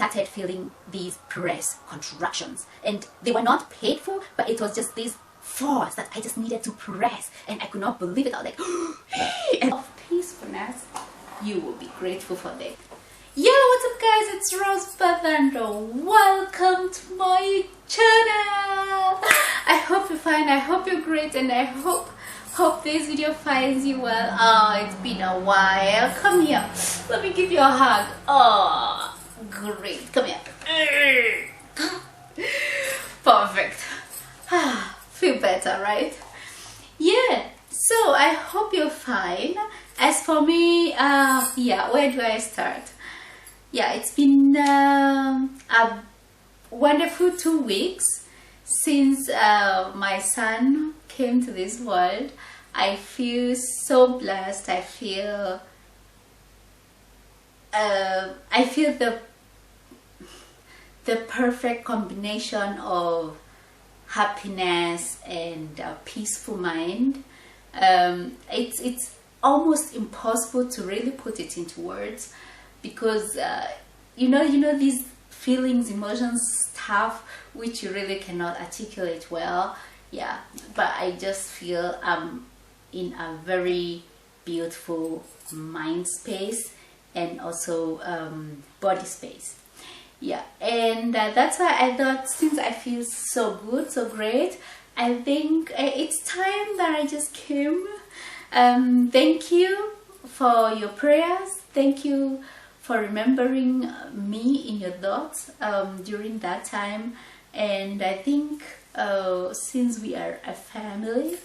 started feeling these breast contractions, and they were not painful, but it was just this force that I just needed to press, and I could not believe it. I was like, and of peacefulness, you will be grateful for that. Yo, what's up guys, it's Rosebud and welcome to my channel. I hope you're fine, I hope you're great, and I hope this video finds you well. Oh, it's been a while. Come here, let me give you a hug. Oh, great, come here. Perfect. Feel better, right? Yeah, so I hope you're fine. As for me, yeah, where do I start? Yeah, it's been a wonderful 2 weeks since my son came to this world. I feel so blessed. I feel the perfect combination of happiness and a peaceful mind. It's almost impossible to really put it into words, because you know these feelings, emotions, stuff which you really cannot articulate well. Yeah, but I just feel I'm in a very beautiful mind space and also body space. Yeah, and that's why I thought, since I feel so good, so great, I think it's time that I just came. Thank you for your prayers. Thank you for remembering me in your thoughts during that time. And I think since we are a family,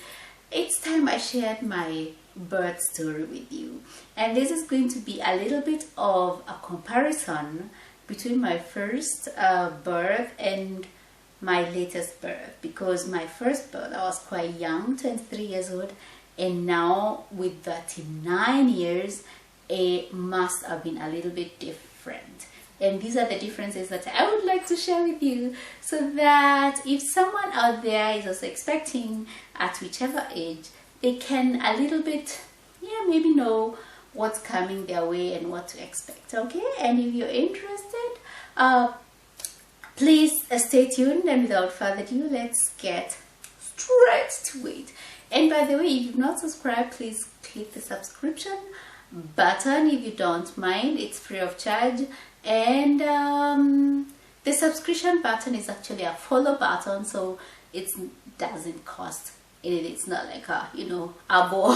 it's time I shared my birth story with you. And this is going to be a little bit of a comparison between my first birth and my latest birth, because my first birth I was quite young, 23 years old, and now with 39 years it must have been a little bit different. And these are the differences that I would like to share with you, so that if someone out there is also expecting at whichever age, they can a little bit, yeah, maybe know what's coming their way and what to expect. Okay, and if you're interested, please stay tuned, and without further ado, let's get straight to it. And by the way, if you've not subscribed, please click the subscription button if you don't mind. It's free of charge. And the subscription button is actually a follow button, so it doesn't cost anything. It's not like a, you know, abo.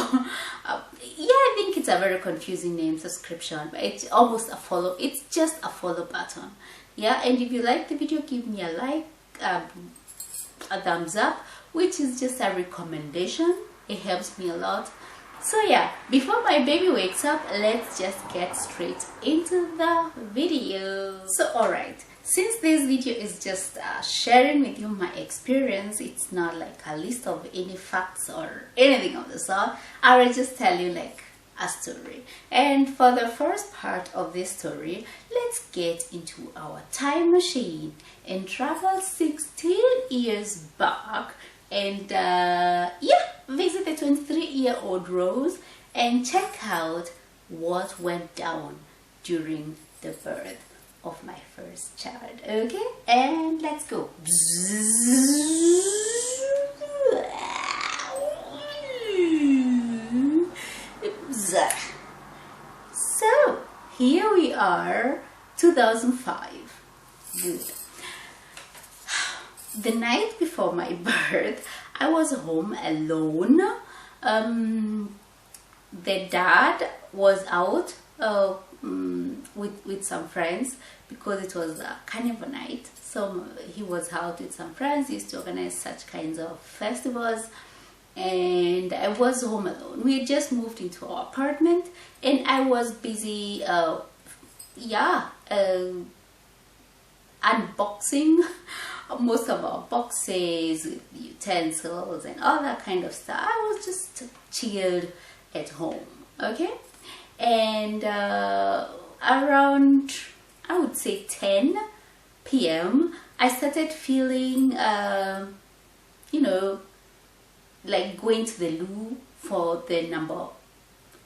Yeah, I think it's a very confusing name, subscription, but it's almost a follow. It's just a follow button. Yeah, and if you like the video, give me a like, a thumbs up, which is just a recommendation. It helps me a lot. So yeah, before my baby wakes up, let's just get straight into the video. So alright, since this video is just sharing with you my experience, it's not like a list of any facts or anything of the sort. I will just tell you like a story. And for the first part of this story, let's get into our time machine and travel 16 years back and yeah, visit the 23-year-old Rose and check out what went down during the birth of my first child. Okay, and let's go. So here we are, 2005. Good. The night before my birth, I was home alone. The dad was out with some friends, because it was a carnival night. So he was out with some friends. He used to organize such kinds of festivals, and I was home alone. We had just moved into our apartment, and I was busy unboxing most of our boxes with utensils and all that kind of stuff. I was just chilled at home. Okay, and around, I would say 10 p.m. I started feeling you know, like going to the loo for the number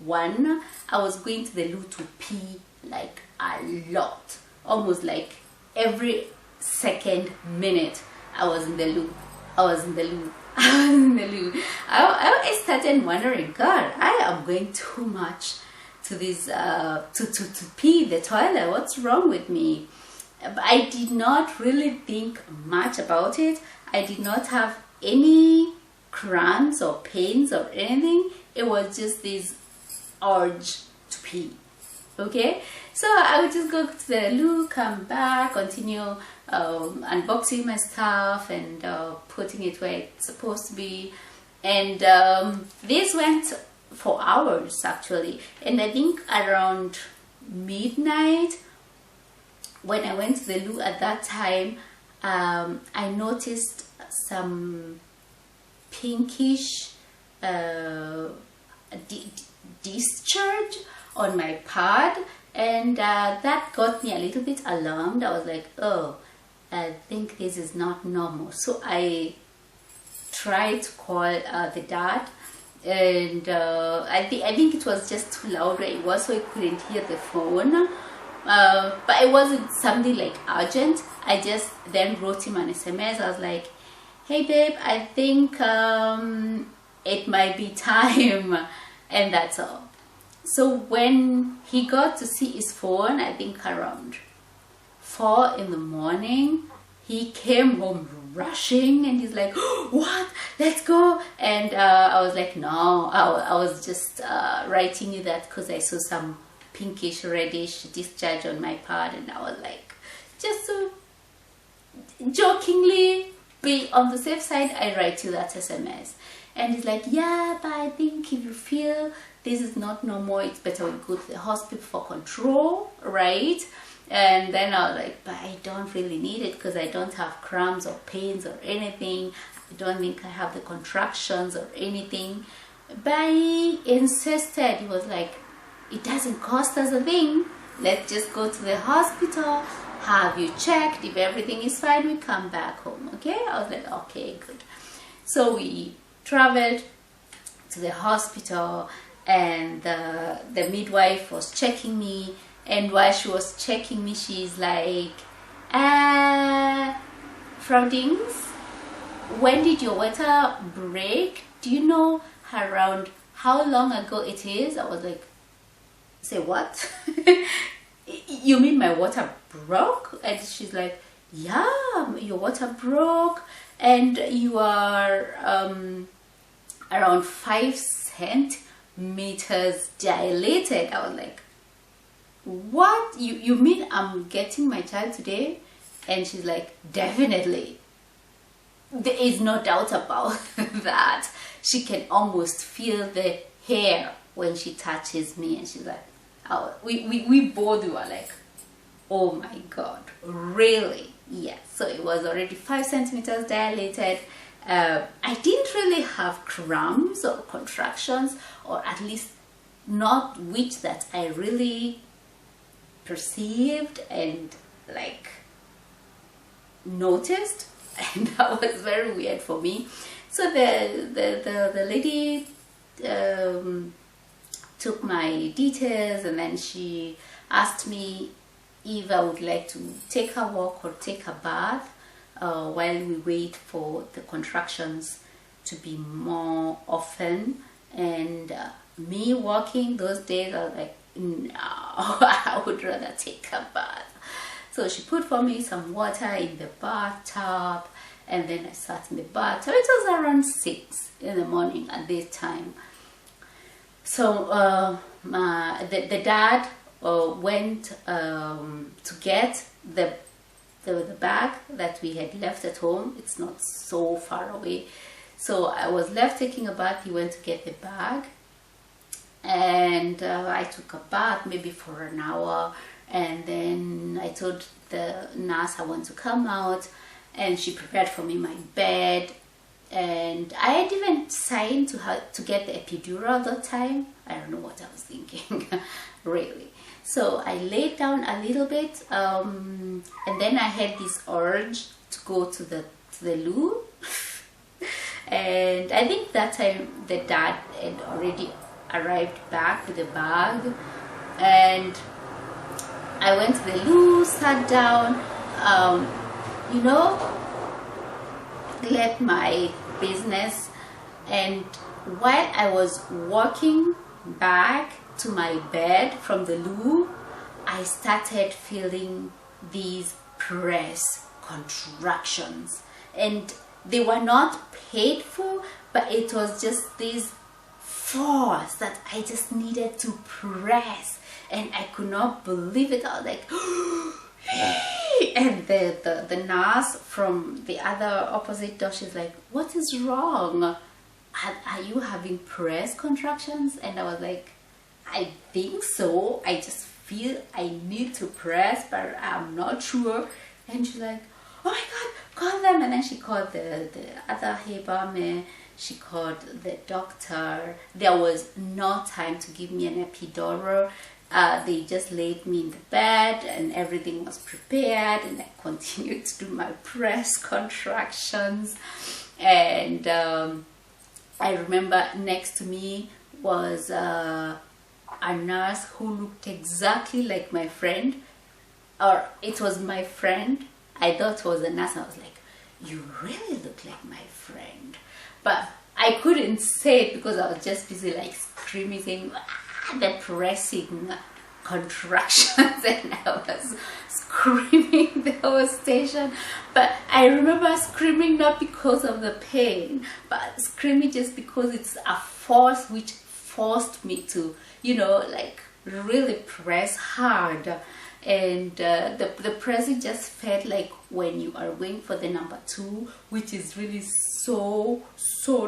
1. I was going to the loo to pee like a lot, almost like every second, minute, I was in the loo. I was in the loo. I was in the loo. I started wondering, God, I am going too much to this to pee the toilet. What's wrong with me? But I did not really think much about it. I did not have any cramps or pains or anything. It was just this urge to pee. Okay, so I would just go to the loo, come back, continue unboxing my stuff and putting it where it's supposed to be. And this went for hours actually. And I think around midnight, when I went to the loo at that time, I noticed some pinkish discharge on my pad, and that got me a little bit alarmed. I was like, oh, I think this is not normal. So I tried to call the dad, and I think it was just too loud where it was, so I couldn't hear the phone. But it wasn't something like urgent. I just then wrote him an SMS. I was like, hey babe, I think it might be time, and that's all. So when he got to see his phone, I think around 4 in the morning, he came home rushing and he's like, what, let's go. And I was like, no, I was just writing you that because I saw some pinkish reddish discharge on my pad, and I was like, just to jokingly be on the safe side, I write you that SMS. And he's like, yeah, but I think if you feel this is not normal, it's better we go to the hospital for control, right? And then I was like, but I don't really need it because I don't have cramps or pains or anything. I don't think I have the contractions or anything. But he insisted. He was like, it doesn't cost us a thing. Let's just go to the hospital, have you checked. If everything is fine, we come back home, okay? I was like, okay, good. So we traveled to the hospital, and the midwife was checking me, and while she was checking me, she's like, Frau Dings, when did your water break? Do you know around how long ago it is? I was like, say what? You mean my water broke? And she's like, yeah, your water broke and you are around 5 centimeters dilated. I was like, what? You mean I'm getting my child today? And she's like, definitely. There is no doubt about that. She can almost feel the hair when she touches me, and she's like, oh, we both were like, oh my god, really? Yes. So it was already 5 centimeters dilated. I didn't really have cramps or contractions, or at least not which that I really perceived and like noticed, and that was very weird for me. So the lady took my details, and then she asked me if I would like to take a walk or take a bath while we wait for the contractions to be more often. And me walking those days, I was like, no, I would rather take a bath. So she put for me some water in the bathtub, and then I sat in the bathtub. It was around 6 in the morning at this time. So the dad went to get the bag that we had left at home. It's not so far away. So I was left taking a bath. He went to get the bag, and I took a bath maybe for an hour, and then I told the nurse I want to come out, and she prepared for me my bed. And I had even signed to her to get the epidural at that time. I don't know what I was thinking, really. So I laid down a little bit, and then I had this urge to go to the loo. And I think that time the dad had already arrived back with the bag, and I went to the loo, sat down. you know, left my business, and while I was walking back to my bed from the loo, I started feeling these breast contractions, and they were not painful, but it was just this force that I just needed to press, and I could not believe it. I was like and the nurse from the other opposite door, she's like, what is wrong? Are you having breast contractions? And I was like, I think so. I just feel I need to press, but I'm not sure. And she's like, oh my god, call them. And then she called the other Hebamme. She called the doctor. There was no time to give me an epidural. They just laid me in the bed and everything was prepared, and I continued to do my breast contractions. And I remember next to me was a nurse who looked exactly like my friend, or it was my friend. I thought it was a nurse. I was like, you really look like my friend. But I couldn't say it because I was just busy like screaming, saying, the pressing contractions, and I was screaming the whole station. But I remember screaming not because of the pain, but screaming just because it's a force which forced me to, you know, like really press hard. And the pressing just felt like when you are going for the number 2, which is really so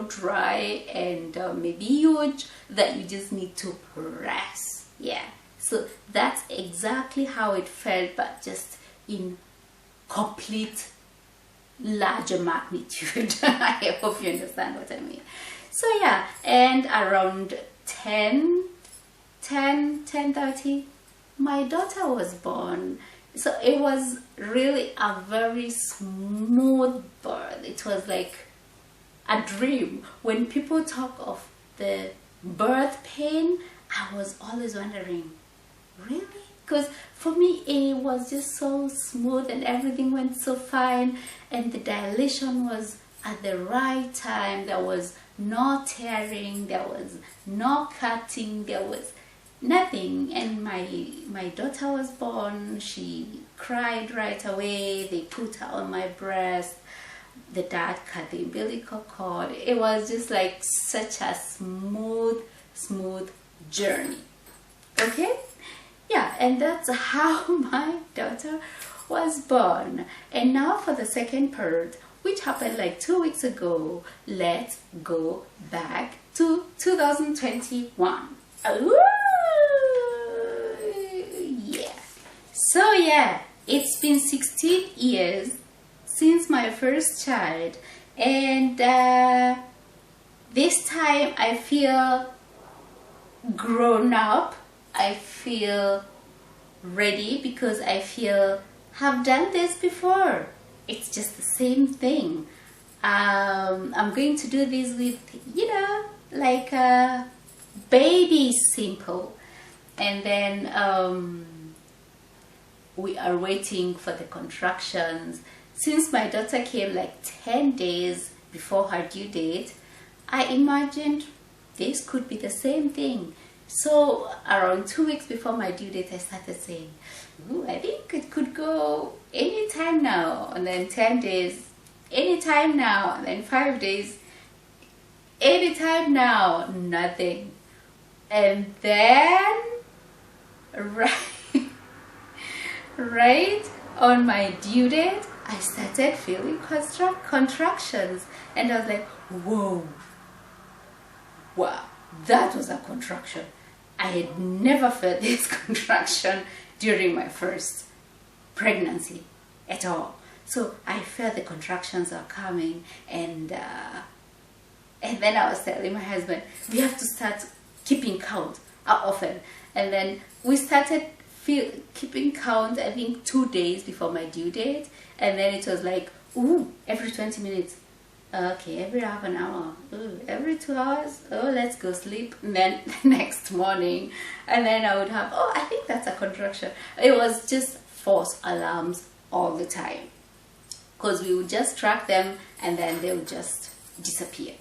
dry and maybe huge, that you just need to press. Yeah, so that's exactly how it felt, but just in complete larger magnitude. I hope you understand what I mean. So yeah, and around 10:30 my daughter was born. So it was really a very smooth birth. It was like a dream. When people talk of the birth pain, I was always wondering, really? Because for me it was just so smooth and everything went so fine, and the dilation was at the right time. There was no tearing, there was no cutting, there was nothing. And my daughter was born. She cried right away. They put her on my breast. The dad cut the umbilical cord. It was just like such a smooth journey. Okay, yeah, and that's how my daughter was born. And now for the second part, which happened like 2 weeks ago. Let's go back to 2021. Ooh! So yeah, it's been 16 years since my first child, and this time I feel grown up. I feel ready because I feel I've done this before. It's just the same thing. I'm going to do this with, you know, like a baby simple, and then we are waiting for the contractions. Since my daughter came like 10 days before her due date, I imagined this could be the same thing. So around 2 weeks before my due date, I started saying, ooh, I think it could go anytime now. And then 10 days, anytime now. And then 5 days, anytime now. Nothing. And then right on my due date, I started feeling contractions, and I was like, whoa, wow, that was a contraction. I had never felt this contraction during my first pregnancy at all. So I felt the contractions are coming, and then I was telling my husband, we have to start keeping count often. And then we started keeping count, I think 2 days before my due date, and then it was like, ooh, every 20 minutes, okay, every half an hour, ooh, every 2 hours, oh, let's go sleep. And then the next morning, and then I would have, oh, I think that's a contraction. It was just false alarms all the time, because we would just track them and then they would just disappear.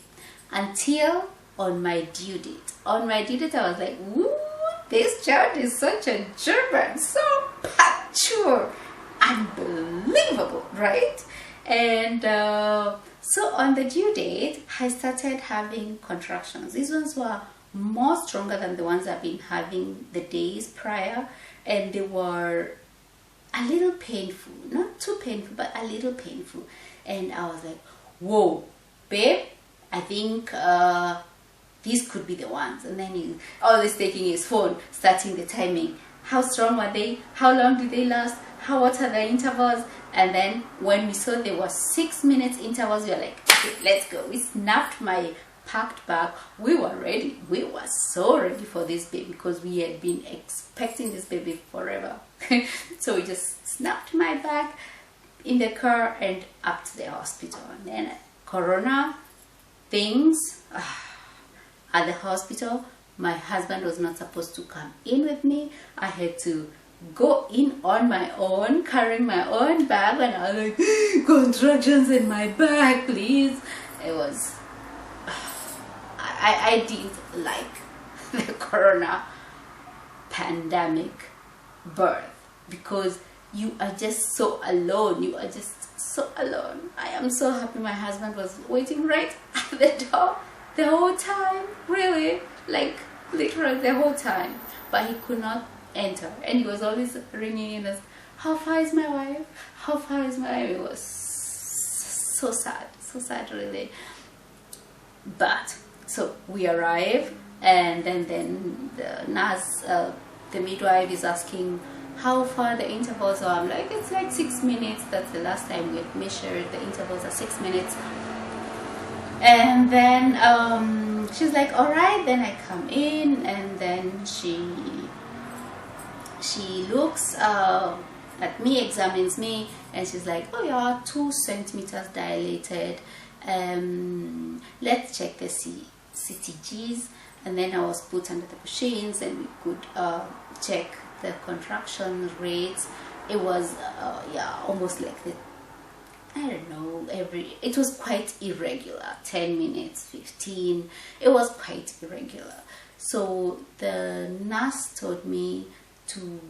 Until on my due date. On my due date, I was like, woo, this child is such a German, so punctual, unbelievable, right? And so on the due date, I started having contractions. These ones were more stronger than the ones I've been having the days prior, and they were a little painful, not too painful, but a little painful. And I was like, whoa, babe, I think these could be the ones. And then he always taking his phone, starting the timing. How strong were they? How long did they last? What are the intervals? And then when we saw there were 6 minutes intervals, we were like, okay, let's go. We snapped my packed bag. We were ready. We were so ready for this baby because we had been expecting this baby forever. So we just snapped my bag in the car and up to the hospital. And then corona things at the hospital. My husband was not supposed to come in with me. I had to go in on my own, carrying my own bag, and I was like, contractions in my bag, please. It was, I didn't like the corona pandemic birth, because you are just so alone. You are just so alone. I am so happy my husband was waiting right at the door the whole time, really, like literally the whole time, but he could not enter, and he was always ringing in us, how far is my wife, how far is my wife? It was so sad really. But so we arrive, and then the nurse, the midwife is asking how far the intervals are. I'm like, it's like 6 minutes. That's the last time we had measured. The intervals are 6 minutes. And then she's like, all right. Then I come in, and then she looks at me, examines me, and she's like, oh, you're 2 centimeters dilated. Let's check the CTGs. And then I was put under the machines, and we could check the contraction rates. It was yeah, almost like the, I don't know, it was quite irregular, 10 minutes, 15, it was quite irregular. So the nurse told me to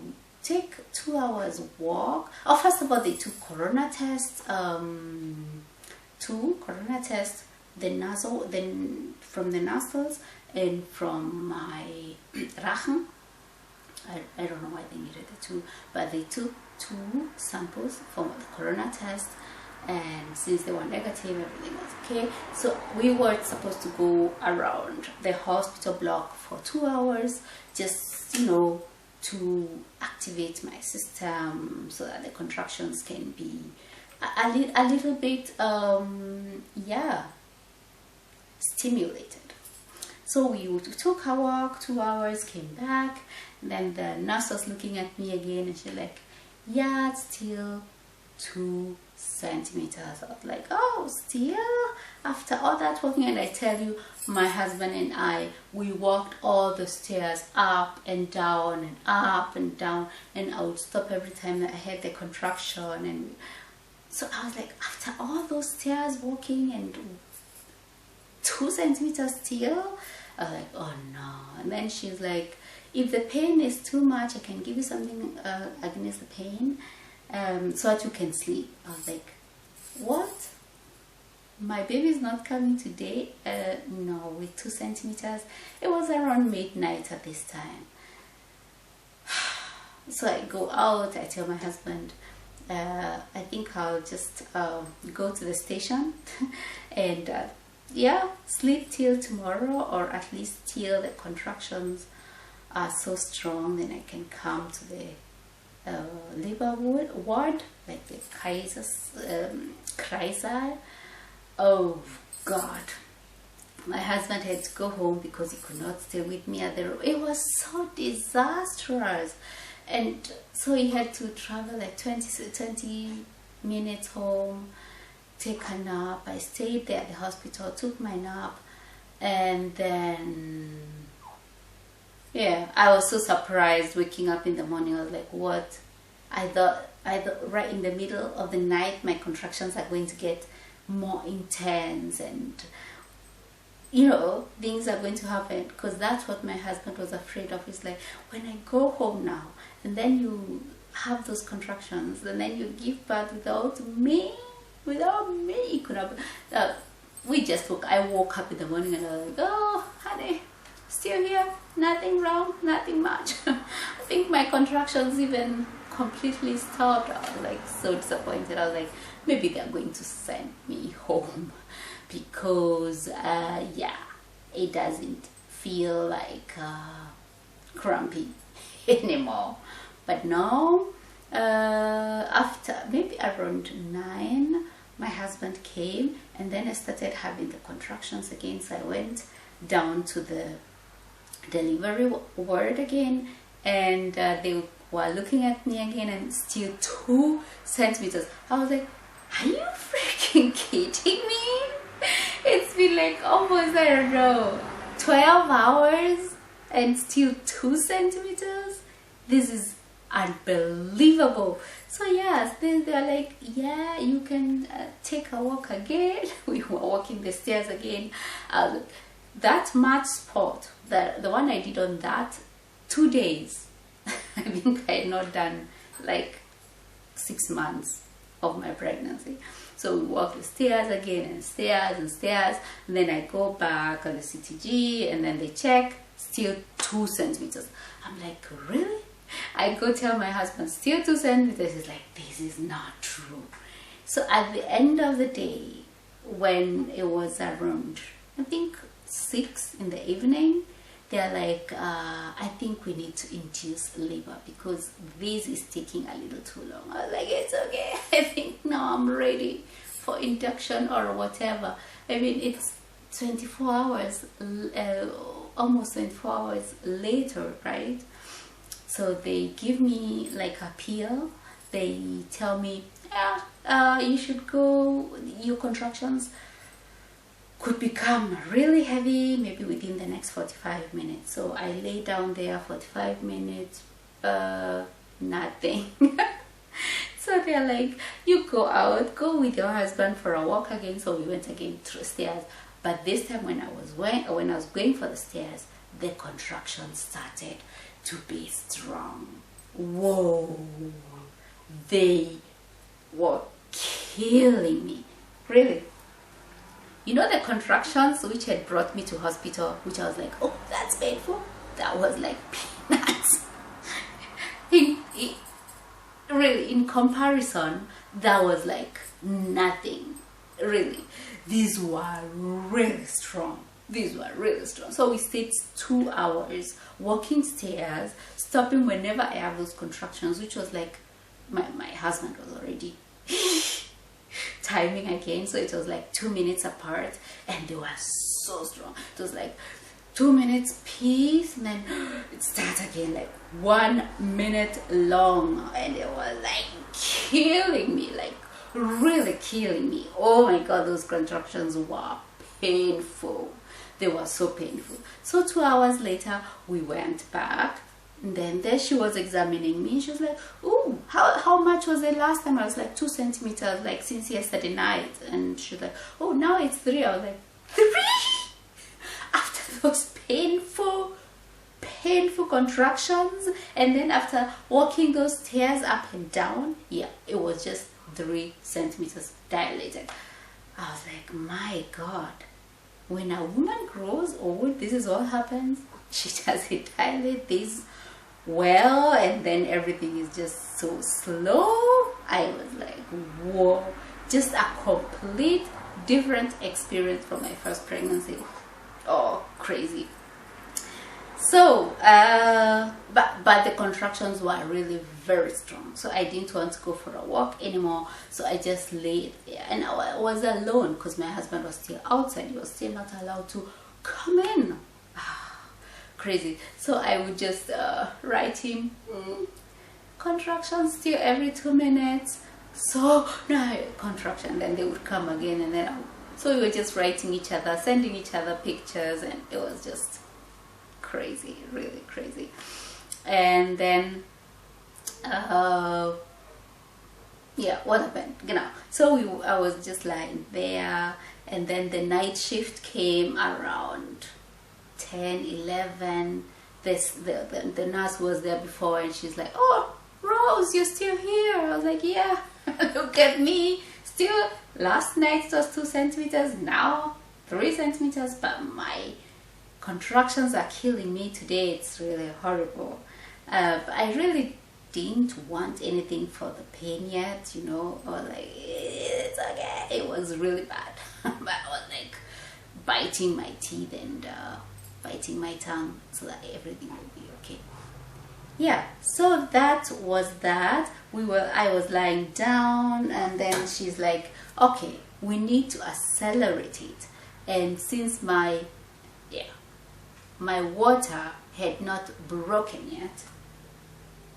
take 2 hours walk. Oh, first of all, they took corona tests, 2 corona tests, the nasal, then from the nostrils and from my Rachen. I don't know why they needed the 2, but they took 2 samples from the corona test, and since they were negative, everything was okay. So we were supposed to go around the hospital block for 2 hours, just, you know, to activate my system so that the contractions can be a little bit yeah, stimulated. So we took a walk, 2 hours, came back, and then the nurse was looking at me again, and she's like, yeah, it's still 2 centimeters. I was like, oh, still? After all that walking? And I tell you, my husband and I, we walked all the stairs up and down and up and down, and I would stop every time that I had the contraction. And so I was like, after all those stairs walking and 2 centimeters still? I was like, oh no. And then she's like, if the pain is too much, I can give you something against the pain, so that you can sleep. I was like, what? My baby is not coming today? No, with 2 centimeters. It was around midnight at this time. So I go out, I tell my husband, I think I'll just go to the station and yeah, sleep till tomorrow, or at least till the contractions are so strong, then I can come to the labor ward, like the Kreissaal. Oh God, my husband had to go home because he could not stay with me at the room. It was so disastrous, and so he had to travel like 20 minutes home, take a nap. I stayed there at the hospital, took my nap, and then yeah, I was so surprised waking up in the morning. I was like, what? either right in the middle of the night my contractions are going to get more intense, and things are going to happen, because that's what my husband was afraid of. It's like, when I go home now and then you have those contractions and then you give birth without me, it could have I woke up in the morning and I was like, oh honey, still here, nothing wrong, nothing much. I think my contractions even completely stopped. I was like so disappointed. I was like, maybe they're going to send me home, because it doesn't feel like crampy anymore. But now, after maybe around 9, my husband came, and then I started having the contractions again. So I went down to the delivery ward again, and they were looking at me again, and still 2 centimeters. I was like, are you freaking kidding me? It's been like almost, I don't know, 12 hours and still 2 centimeters. This is unbelievable. So yes, then they're like, yeah, you can take a walk again. We were walking the stairs again. That March spot, the one I did on that 2 days, I think I had not done like 6 months of my pregnancy. So we walk the stairs again, and stairs and stairs, and then I go back on the CTG, and then they check, still 2 centimeters. I'm like, really? I go tell my husband, still 2 centimeters. He's like, this is not true. So at the end of the day, when it was around, I think 6 in the evening, they're like, I think we need to induce labor, because this is taking a little too long. I was like, it's okay. I think now I'm ready for induction or whatever. I mean, it's 24 hours, almost 24 hours later, right? So they give me like a pill. They tell me, yeah, you should go, your contractions could become really heavy maybe within the next 45 minutes. So I lay down there 45 minutes, nothing. So they're like, you go out, go with your husband for a walk again. So we went again through stairs. But this time when I was going for the stairs, the contractions started to be strong. Whoa, they were killing me, really. The contractions which had brought me to hospital, which I was like, oh, that's painful, that was like peanuts. Really, in comparison, that was like nothing, really. These were really strong. So we stayed 2 hours walking stairs, stopping whenever I have those contractions, which was like, my husband was already timing again, so it was like 2 minutes apart, and they were so strong. It was like 2 minutes peace, and then it starts again like 1 minute long, and it was like killing me, like really killing me. Oh my god, those contractions were painful. They were so painful. So 2 hours later, we went back. And then there she was examining me. She was like, "Ooh, how much was it last time?" I was like, 2 centimeters, like since yesterday night. And she was like, "Oh, now it's 3." I was like, 3? After those painful contractions, and then after walking those stairs up and down, yeah, it was just 3 centimeters dilated. I was like, my god, when a woman grows old, this is what happens. She doesn't dilate this well, and then everything is just so slow. I was like, whoa, just a complete different experience from my first pregnancy. Oh, crazy. So but the contractions were really very strong, so I didn't want to go for a walk anymore. So I just laid there, and I was alone because my husband was still outside. He was still not allowed to come in. Crazy. So I would just write him contractions still every 2 minutes. So no contraction, then they would come again, and then so we were just writing each other, sending each other pictures, and it was just crazy, really crazy. And then uh, yeah, what happened? So I was just lying there, and then the night shift came around 10, 11. The nurse was there before, and she's like, "Oh, Rose, you're still here." I was like, "Yeah." Look at me, still. Last night it was 2 centimeters, now 3 centimeters, but my contractions are killing me today. It's really horrible. But I really didn't want anything for the pain yet, or like, it's okay. It was really bad. But I was like biting my teeth and biting my tongue so that everything would be okay. Yeah, so that was that. I was lying down, and then she's like, "Okay, we need to accelerate it." And since my water had not broken yet,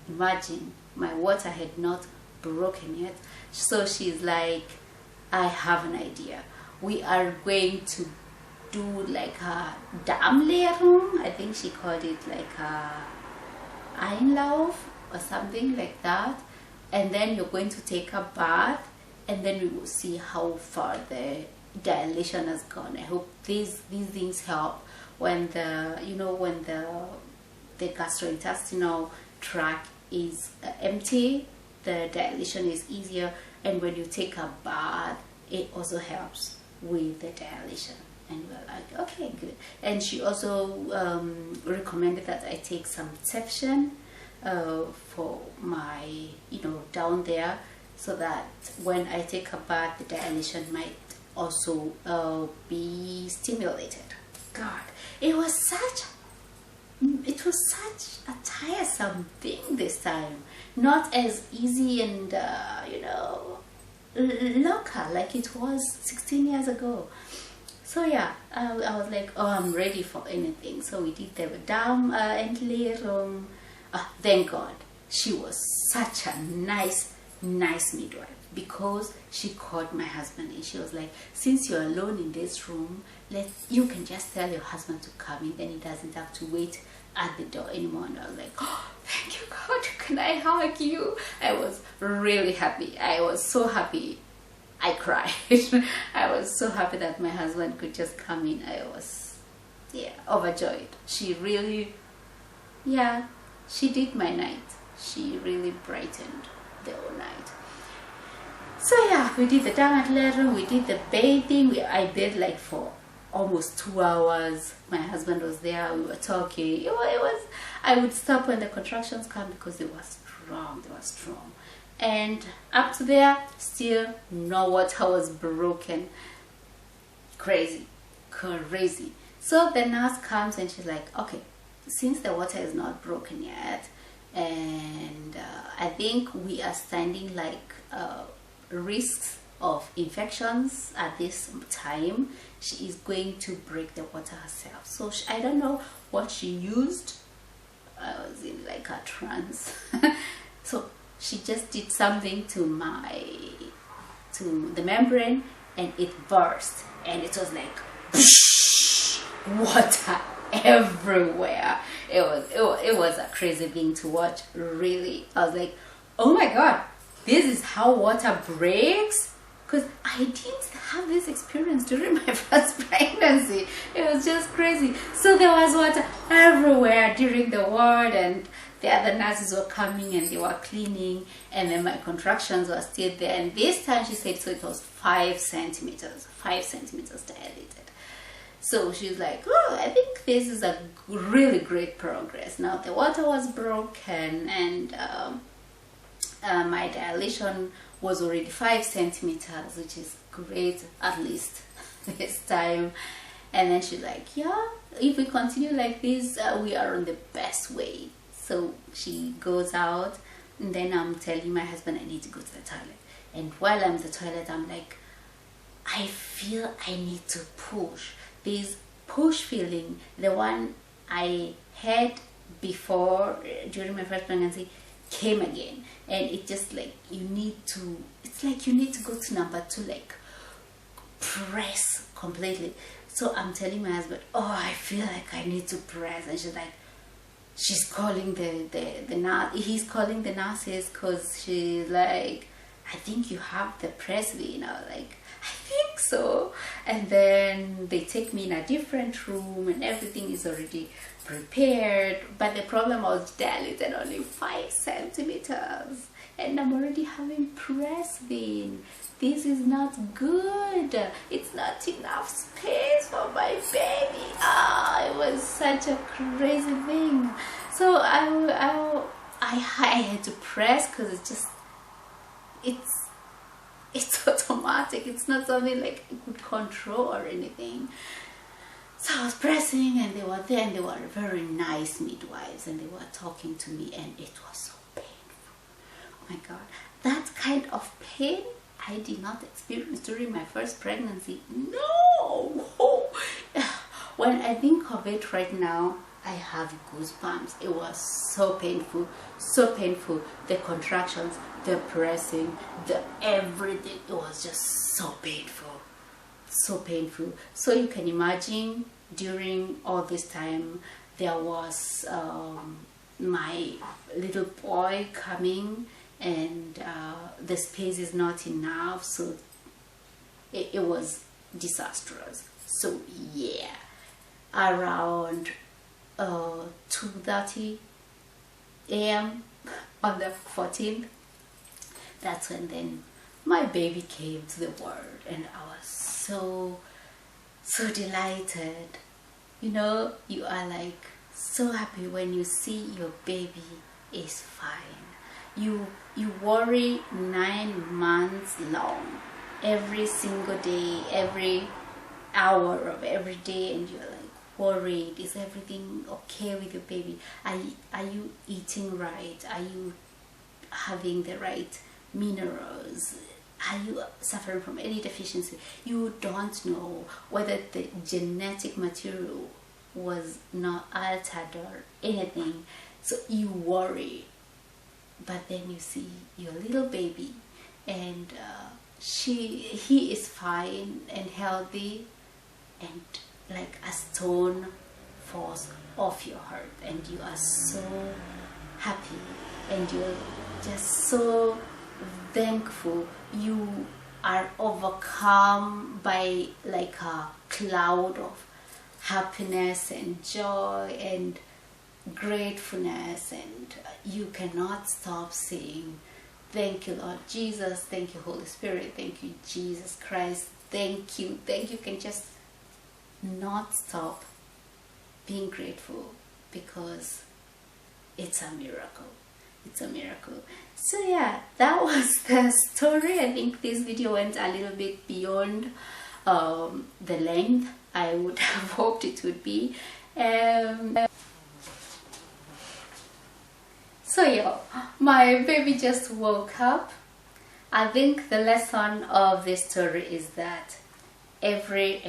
imagine, my water had not broken yet. So she's like, "I have an idea. We are going to do like a Darmlehrung." I think she called it like a Einlauf or something like that. And then you're going to take a bath, and then we will see how far the dilation has gone. I hope these things help when the gastrointestinal tract is empty. The dilation is easier, and when you take a bath, it also helps with the dilation. And we're like, okay, good. And she also recommended that I take some Zäpfchen for my, down there, so that when I take a bath, the dilation might also be stimulated. God, it was such a tiresome thing this time. Not as easy and local like it was 16 years ago. So yeah, I was like, oh, I'm ready for anything. So we did the Darmentleerung. Thank God, she was such a nice midwife, because she called my husband and she was like, "Since you're alone in this room, you can just tell your husband to come in, then he doesn't have to wait at the door anymore." And I was like, "Oh, thank you, God, can I hug you?" I was really happy. I was so happy I cried. I was so happy that my husband could just come in. I was overjoyed. She really, she did my night. She really brightened the whole night. So yeah, we did the Darmentleerung, we did the bathing. I bathed like for almost 2 hours. My husband was there, we were talking. It was, I would stop when the contractions come because they were strong. And up to there, still no water was broken. Crazy. So the nurse comes and she's like, "Okay, since the water is not broken yet, and I think we are standing like risks of infections at this time, she is going to break the water herself." So I don't know what she used. I was in like a trance. So she just did something to the membrane, and it burst, and it was like water everywhere. It was a crazy thing to watch, really. I was like, "Oh my God, this is how water breaks?" Because I didn't have this experience during my first pregnancy. It was just crazy. So there was water everywhere during the ward, and the other nurses were coming and they were cleaning, and then my contractions were still there. And this time she said, so it was 5 centimeters dilated. So she was like, "Oh, I think this is a really great progress." Now the water was broken, and my dilation was already 5 centimeters, which is great, at least this time. And then she's like, "Yeah, if we continue like this, we are on the best way." So she goes out, and then I'm telling my husband I need to go to the toilet. And while I'm at the toilet, I'm like, I feel I need to push. This push feeling, the one I had before during my first pregnancy, came again. And it just like, it's like you need to go to number 2, like press completely. So I'm telling my husband, "Oh, I feel like I need to press." And she's like, she's calling he's calling the nurses because she's like, I think you have the Presley, you know, like, I think so. And then they take me in a different room and everything is already prepared, but the problem was dilated only 5 centimeters and I'm already having Presley. This is not good. It's not enough space for my baby. It was such a crazy thing. So I had to press because it's automatic. It's not something like I could control or anything. So I was pressing and they were there and they were very nice midwives and they were talking to me and it was so painful. Oh my God, that kind of pain I did not experience during my first pregnancy. No! When I think of it right now, I have goosebumps. It was so painful, so painful. The contractions, the pressing, the everything. It was just so painful, so painful. So you can imagine during all this time, there was my little boy coming and the space is not enough, so it was disastrous. So yeah, around 2:30 a.m. on the 14th, that's when then my baby came to the world and I was so delighted. You know, you are like so happy when you see your baby is fine. You worry 9 months long, every single day, every hour of every day, and you're like worried, is everything okay with your baby? Are you eating right? Are you having the right minerals? Are you suffering from any deficiency? You don't know whether the genetic material was not altered or anything, so you worry. But then you see your little baby and he is fine and healthy, and like a stone falls off your heart and you are so happy and you're just so thankful. You are overcome by like a cloud of happiness and joy and gratefulness, and you cannot stop saying thank you, Lord Jesus, thank you, Holy Spirit, thank you, Jesus Christ, thank you. You can just not stop being grateful because it's a miracle. It's a miracle. So yeah, that was the story. I think this video went a little bit beyond the length I would have hoped it would be. So yeah, my baby just woke up. I think the lesson of this story is that every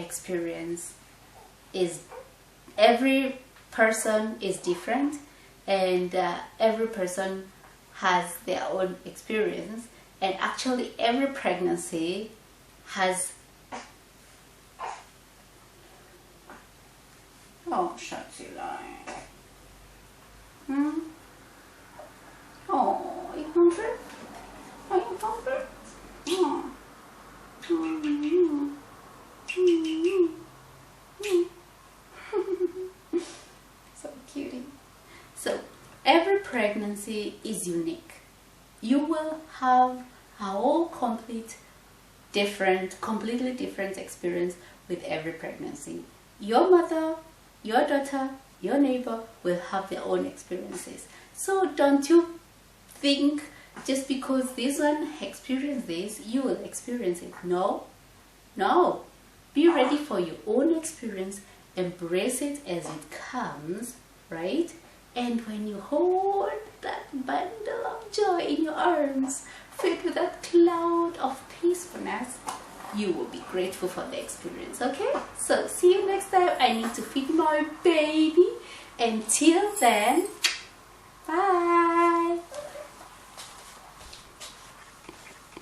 person is different, and every person has their own experience, and actually every pregnancy has Oh, are you hungry? Are you hungry? Oh. So cutie. So every pregnancy is unique. You will have a whole completely different experience with every pregnancy. Your mother, your daughter, your neighbor will have their own experiences. So don't you think just because this one experienced this, you will experience it. No. Be ready for your own experience. Embrace it as it comes, right? And when you hold that bundle of joy in your arms, filled with that cloud of peacefulness, you will be grateful for the experience, okay? So see you next time. I need to feed my baby. Until then, bye.